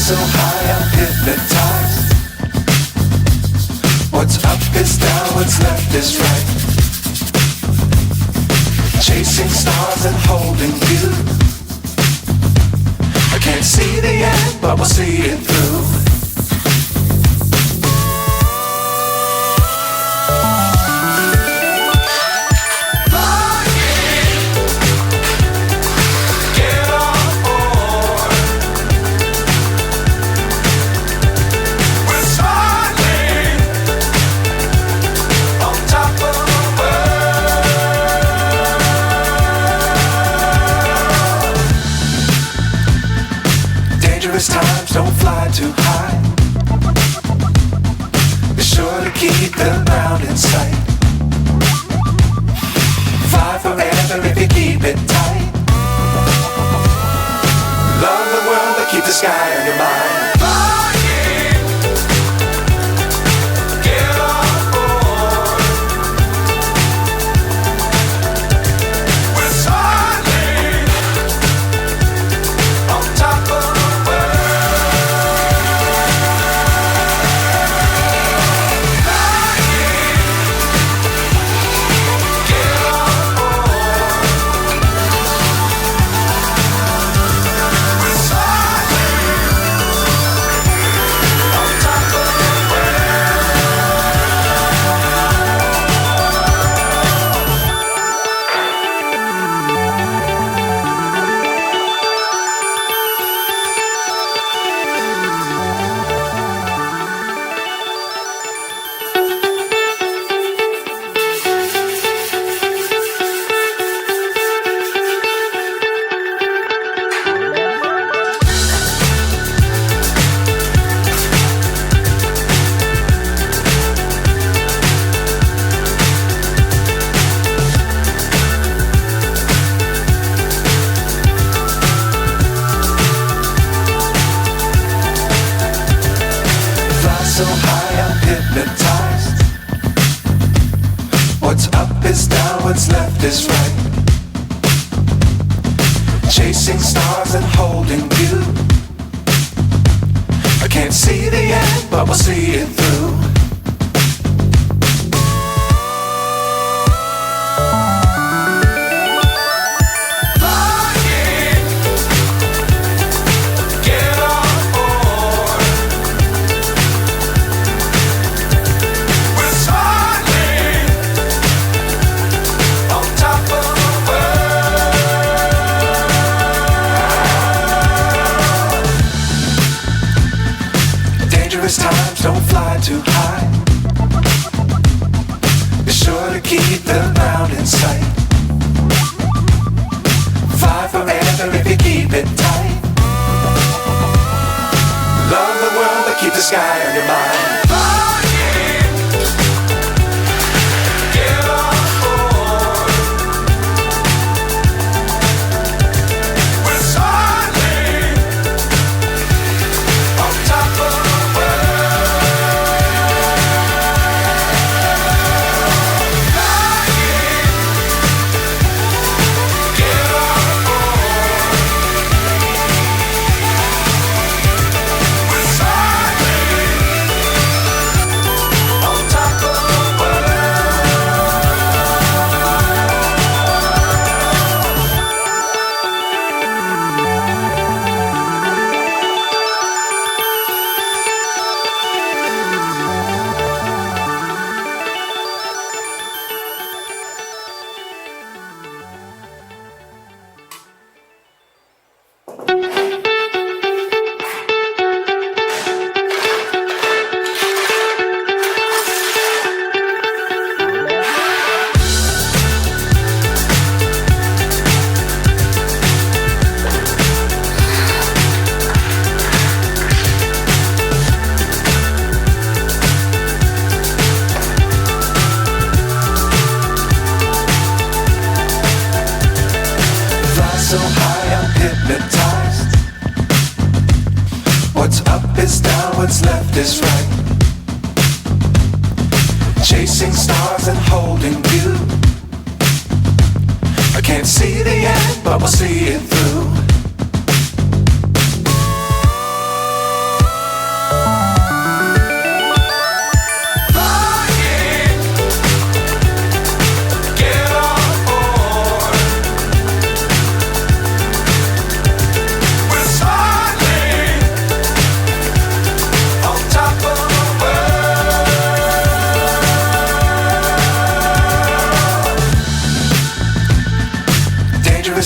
So high I'm hypnotized. What's up is down, what's left is right. Chasing stars and holding you. I can't see the end, but we'll see it through. Times don't fly too high. Be sure to keep the ground in sight. Fly forever if you keep it tight. Love the world but keep the sky on your mind. So high I'm hypnotized. What's up is down, what's left is right. Chasing stars and holding you. I can't see the end, but we'll see it through. Times don't fly too high. Be sure to keep the ground in sight. Fly forever if you keep it tight. Love the world but keep the sky on your mind. is down, what's left is right. Chasing stars and holding you. I can't see the end, but we'll see it through.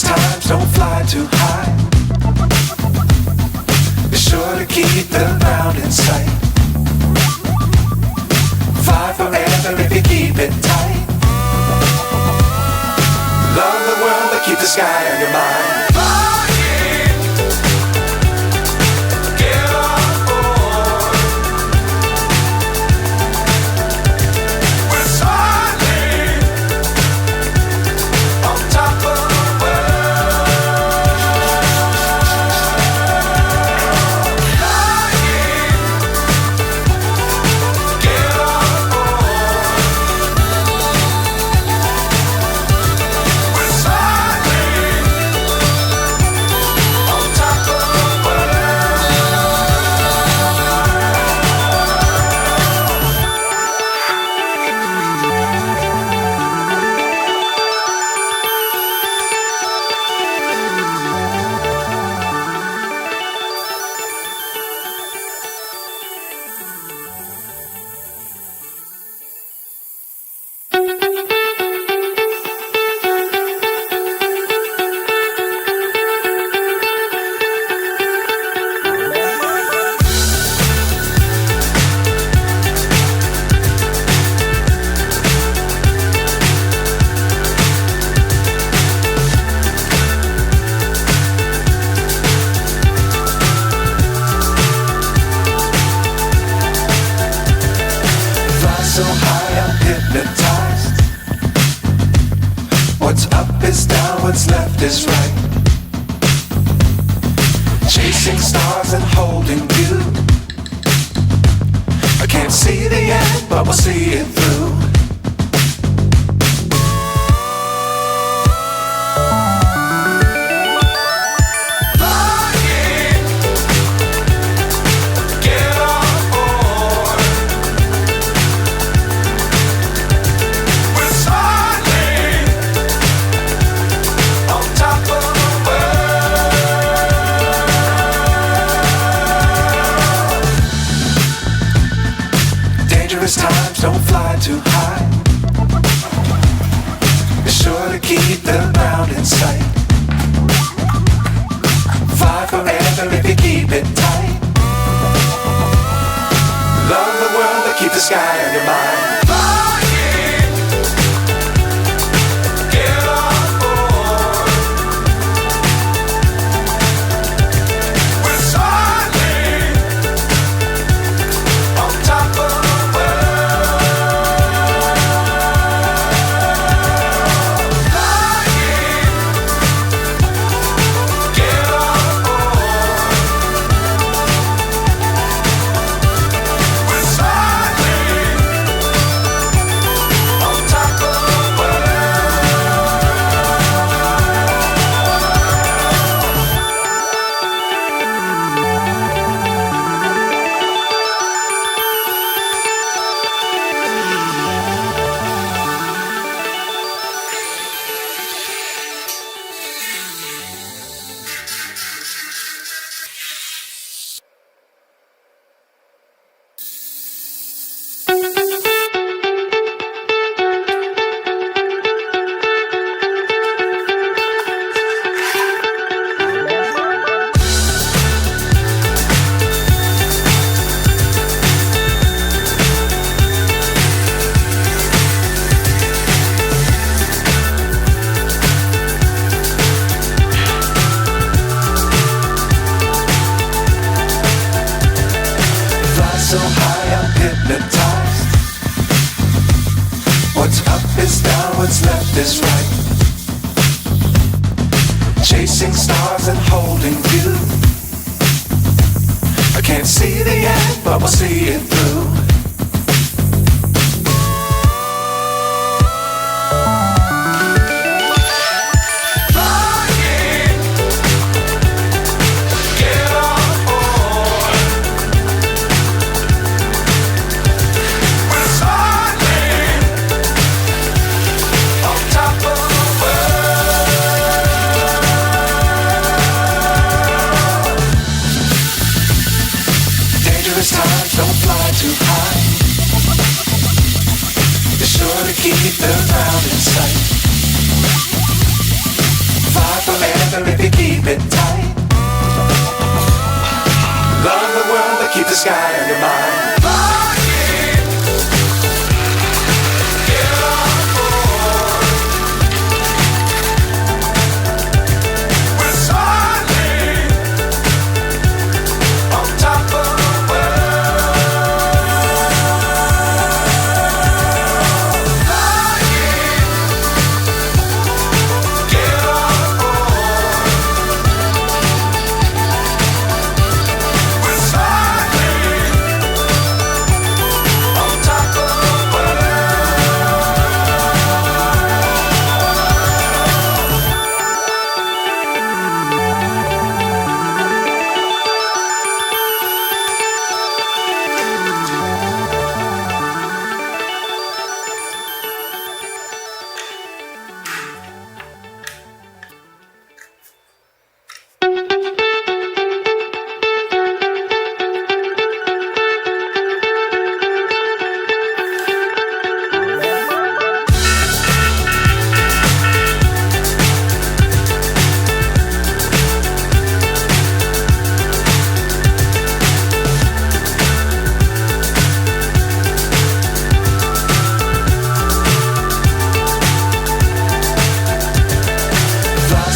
Times don't fly too high. Be sure to keep the ground in sight. Fly forever if you keep it tight. Love the world but keep the sky on your mind. So high I'm hypnotized. What's up is down, what's left is right. Chasing stars and holding you. I can't see the end, but we'll see it through. Times don't fly too high. Be sure to keep the ground in sight. Fly forever if you keep it tight. Love the world but keep the sky on your mind. So high I'm hypnotized. What's up is down, what's left is right. Chasing stars and holding you. I Can't see the end, but we'll see it through. Times don't fly too high. Be sure to keep the ground in sight. Fly forever if you keep it tight. Love the world but keep the sky on your mind.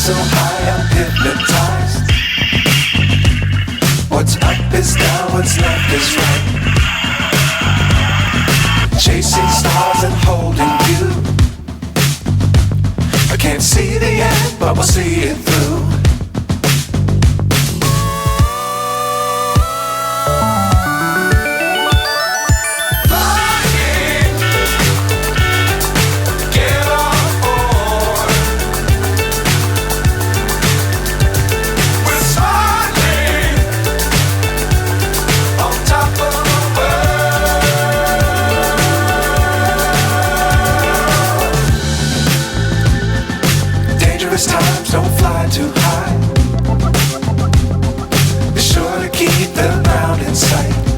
So high I'm hypnotized. What's up is down, what's left is right. Chasing stars and holding you. I can't see the end, but we'll see it through. Times don't fly too high. Be sure to keep the ground in sight.